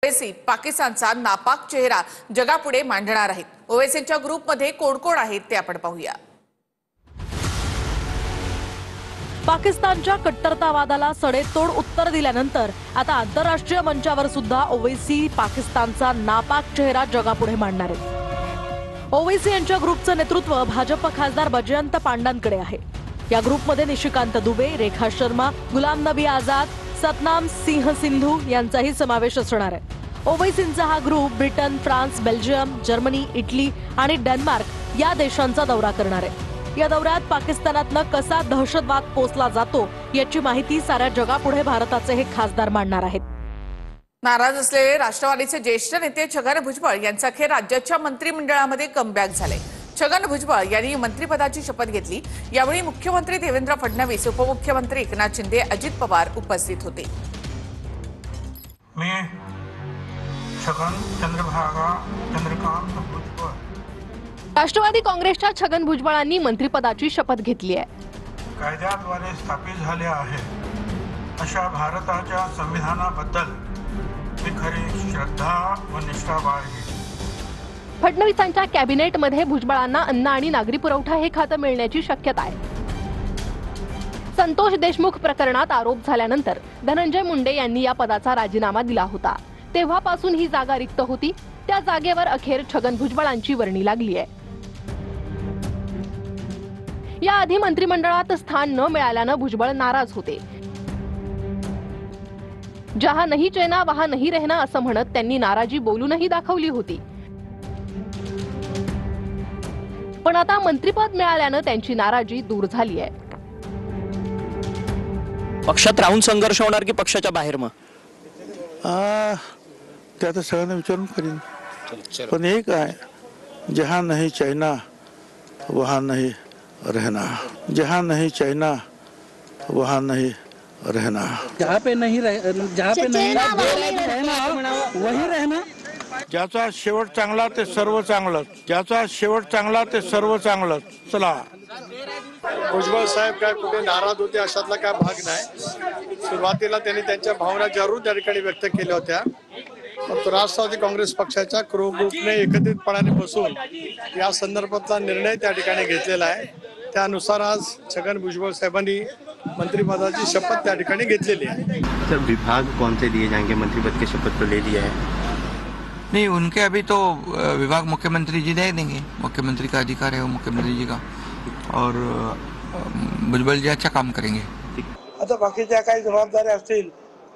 ओवैसी पाकिस्तानचा नापाक चेहरा जगापुढे मांडणार आहेत। ओवैसींच्या ग्रुपमध्ये कोण कोण आहेत ते आपण पाहूया। पाकिस्तानच्या कट्टरतावादाला सडेतोड उत्तर दिल्यानंतर आता आंतरराष्ट्रीय मंचावर सुद्धा ओवैसी पाकिस्तानचा नापाक चेहरा जगापुढे मांडणार आहेत। ओवैसी यांच्या ग्रुपचं नेतृत्व भाजप खासदार बजयंत पांडांकडे आहे। या ग्रुपमध्ये निशिकांत दुबे, रेखा शर्मा, गुलाम नबी आझाद, सतनाम सिंह सिंधू यांचाही समावेश असणार आहे। ओवैसींचा हा group Britain, France, Belgium, Germany, Italy आणि डेन्मार्क या देशांचा दौरा करणार आहे। या दौऱ्यात पाकिस्तानातनं कसा दहशतवाद पोसला जातो याची माहिती साऱ्या जगापुढे भारताचे हे खासदार मांडणार आहेत। नाराज असलेले राष्ट्रवादीचे ज्येष्ठ नेते छगन भुजबळ यांचा अखेर राज्याच्या मंत्रिमंडळामध्ये कमबॅक झाले। छगन भुजबळ यांनी मंत्रिपदाची शपथ घेतली। यावेळी मुख्यमंत्री देवेंद्र फडणवीस, उपमुख्यमंत्री एकनाथ शिंदे, अजित पवार उपस्थित होते। मी छगन चंद्रकांत भुजबळ। राष्ट्रवादी काँग्रेसच्या छगन भुजबळांनी मंत्रिपदाची शपथ घेतली आहे। कायद्याद्वारे स्थापित झाले आहे अशा भारताच्या संविधानाबद्दल मी खरी श्रद्धा व निष्ठा बाळगेन। फडणवीसांच्या कॅबिनेटमध्ये भुजबळांना अन्न आणि नागरी पुरवठा हे खातं मिळण्याची शक्यता आहे। संतोष देशमुख प्रकरणात आरोप झाल्यानंतर धनंजय मुंडे यांनी या पदाचा राजीनामा दिला होता। तेव्हापासून ही जागा रिक्त होती। त्या जागेवर अखेर छगन भुजबळांची वर्णी लागली आहे। याआधी मंत्रिमंडळात स्थान न मिळाल्यानं भुजबळ नाराज होते। जहां नहीं चैना वहां नहीं रहना असं म्हणत त्यांनी नाराजी बोलूनही दाखवली होती। पण आता मंत्रिपद मिळाल्यानं त्यांची नाराजी दूर झाली आहे। पक्षात राहून संघर्ष होणार की पक्षाच्या बाहेर? मग ते आता सगळ्यांना विचारून करीन। पण एक आहे, जहां नहीं चाइना वहां नहीं रहना, जहां नहीं चाइना वहां नहीं रहना, जहाँ पे नहीं रहना वही रहना। ज्याचा शेवट चांगला ते सर्व चांगलं, ज्याचा शेवट चांगला ते सर्व चांगलं। चला, भुजबळ साहेब काय कुठे नाराज होते अशातला काय भाग नाही। सुरुवातीला त्यांनी त्यांच्या भावना जरूर त्या ठिकाणी व्यक्त केल्या होत्या। परंतु राष्ट्रवादी काँग्रेस पक्षाच्या ग्रुपने एकत्रितपणाने बसून या संदर्भातला निर्णय त्या ठिकाणी घेतलेला आहे। त्यानुसार आज छगन भुजबळ साहेबांनी मंत्रिपदाची शपथ त्या ठिकाणी घेतलेली आहे। सर, विभाग कौन से दिए जाएंगे? मंत्रिपद की शपथ तो ले लिया है। नहीं, उनके अभी तो विभाग मुख्यमंत्री जी दे देंगे। मुख्यमंत्री का अधिकार है वो मुख्यमंत्री जी का, और भुजबल जी अच्छा काम करेंगे। आता बाकीच्या काही जबाबदाऱ्या असतील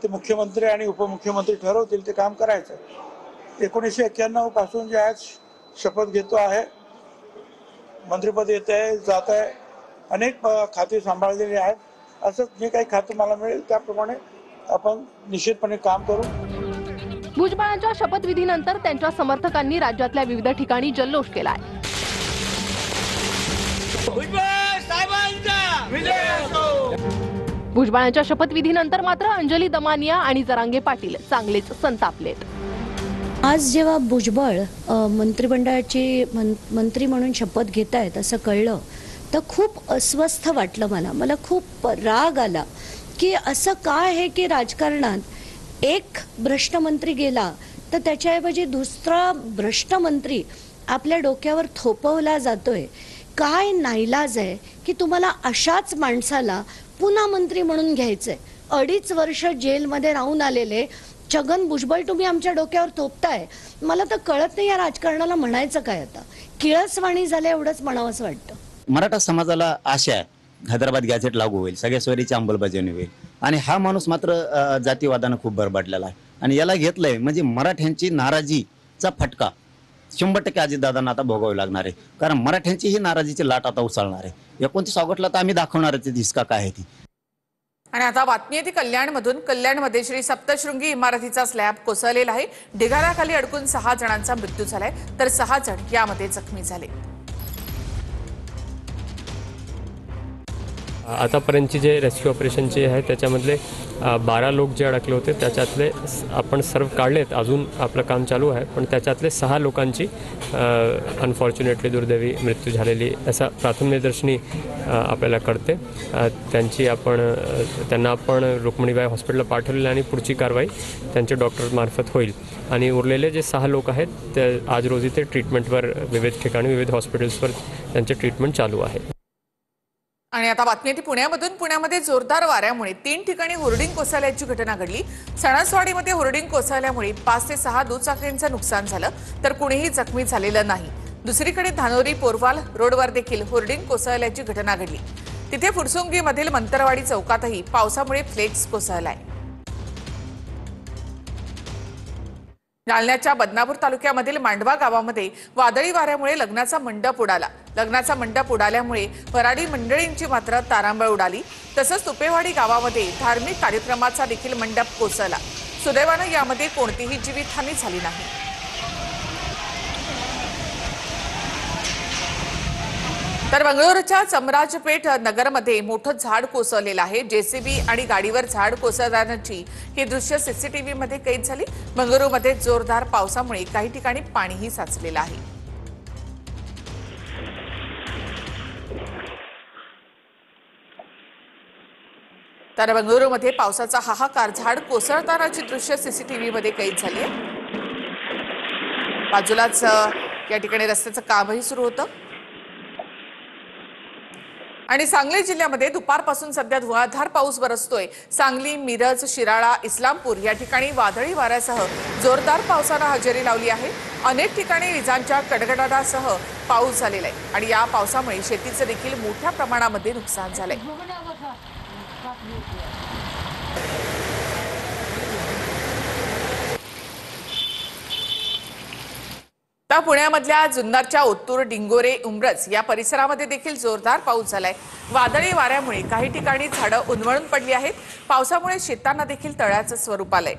ते मुख्यमंत्री आणि उपमुख्यमंत्री ठरवतील, ते काम करायचं। 1991 पासून जे आज शपथ घेतो आहे, मंत्रिपद येत आहे, जात आहे, अनेक खाती सांभाळलेली आहेत। असं जे काही खातं मला मिळेल त्याप्रमाणे आपण निश्चितपणे काम करू। भुजबळांच्या शपथविधीनंतर त्यांच्या समर्थकांनी राज्यातल्या विविध ठिकाणी जल्लोष केलाय। भुजबळांच्या शपथविधीनंतर मात्र अंजली दमानिया आणि जरांगे पाटील चांगलेच संतापलेत। आज जेव्हा भुजबळ मंत्रिमंडळाची मंत्री म्हणून शपथ घेत आहेत असं कळलं तर खूप अस्वस्थ वाटलं। मला खूप राग आला की असं काय आहे की राजकारणात एक भ्रष्ट मंत्री गेला तर त्याच्याऐवजी दुसरा भ्रष्ट मंत्री आपल्या डोक्यावर थोपवला जातोय। काय नाईलाज आहे की तुम्हाला अशाच माणसाला पुन्हा मंत्री म्हणून घ्यायचंय। 2.5 वर्ष जेलमध्ये राहून आलेले छगन भुजबळ तुम्ही आमच्या डोक्यावर थोपताय। मला तर कळत नाही या राजकारणाला म्हणायचं काय। आता किळसवाणी झाले एवढंच म्हणावंसं वाटतं। मराठा समाजाला आशा आहे हैदराबाद गॅझेट लागू होईल, सगळ्या सोयरीची अंमलबजावणी होईल, आणि हा माणूस मात्र जातीवादानं खूप बरबाडलेला आहे। आणि याला घेतलंय म्हणजे मराठ्यांची नाराजीचा फटका 100% अजितदादांना आता भोगावी लागणार आहे। कारण मराठ्यांची ही नाराजीची लाट आता उसळणार आहे। 29 ऑगस्टला तर आम्ही दाखवणारच दिसका काय आहे ती। आणि आता बातमी आहे ती कल्याणमधून। कल्याणमध्ये श्री सप्तशृंगी इमारतीचा स्लॅब कोसळलेला आहे। ढिगाऱ्याखाली अडकून 6 जणांचा मृत्यू झालाय, तर 6 जण यामध्ये जखमी झाले। आतापर्यंतची जे रेस्क्यू ऑपरेशनचे आहे त्याच्यामधले 12 लोक जे अडकले होते त्याच्यातले आपण सर्व काढलेत. अजून आपलं काम चालू आहे, पण त्याच्यातले 6 लोकांची अनफॉर्च्युनेटली दुर्दैवी मृत्यू झालेली असं प्राथमिकदर्शनी आपल्याला कळते. त्यांना आपण रुक्मिणीबाई हॉस्पिटलला पाठवलेलं आणि पुढची कारवाई त्यांच्या डॉक्टरमार्फत होईल. आणि उरलेले जे 6 लोक आहेत ते आज रोजी ते ट्रीटमेंटवर विविध ठिकाणी विविध हॉस्पिटल्सवर त्यांचे ट्रीटमेंट चालू आहे. आणि आता बातमी येते पुण्यामधून. पुण्यामध्ये जोरदार वाऱ्यामुळे 3 ठिकाणी होर्डिंग कोसळल्याची घटना घडली. सणसवाडीमध्ये होर्डिंग कोसळल्यामुळे 5 ते 6 दुचाकींचं नुकसान झालं, तर कुणीही जखमी झालेलं नाही. दुसरीकडे धानोरी पोरवाल रोडवर देखील होर्डिंग कोसळल्याची घटना घडली. तिथे फुरसुंगीमधील मंतरवाडी चौकातही पावसामुळे फ्लेक्स कोसळलाय. जालन्याच्या बदनापूर तालुक्यामधील मांडवा गावामध्ये वादळी वाऱ्यामुळे लग्नाचा मंडप उडाला. लग्नाचा मंडप उडाल्यामुळे वराडी मंडळींची मात्र तारांबळ उडाली. तसंच तुपेवाडी गावामध्ये धार्मिक कार्यक्रमाचा देखील मंडप कोसळला. सुदैवानं यामध्ये कोणतीही जीवितहानी झाली नाही. तर बंगळुरूच्या चमराजपेठ नगरमध्ये मोठं झाड कोसळलेलं आहे. जेसीबी आणि गाडीवर झाड कोसळल्याची ही दृश्य सीसीटीव्हीमध्ये कैद झाली. बंगळुरूमध्ये जोरदार पावसामुळे काही ठिकाणी पाणीही साचलेलं आहे. तर बंगळुरूमध्ये पावसाचा हाहाकार, झाड कोसळतानाची दृश्य सीसीटीव्हीमध्ये कैद झाली आहे. बाजूलाच या ठिकाणी रस्त्याचं कामही सुरू होतं. आणि सांगली जिल्ह्यामध्ये दुपारपासून सध्या धुवाधार पाऊस बरसतोय. सांगली, मिरज, शिराळा, इस्लामपूर या ठिकाणी वादळी वाऱ्यासह जोरदार पावसानं हजेरी लावली आहे. अनेक ठिकाणी विजांच्या कडकडाटासह पाऊस झालेला आहे आणि या पावसामुळे शेतीचं देखील मोठ्या प्रमाणामध्ये नुकसान झालंय. पुण्यामधल्या जुन्नरच्या ओतूर, डिंगोरे, उमरज या परिसरामध्ये देखील जोरदार पाऊस झालाय. वादळी वाऱ्यामुळे काही ठिकाणी झाडं उन्मळून पडली आहेत. पावसामुळे शेतांना देखील तळ्याचं स्वरूप आलंय.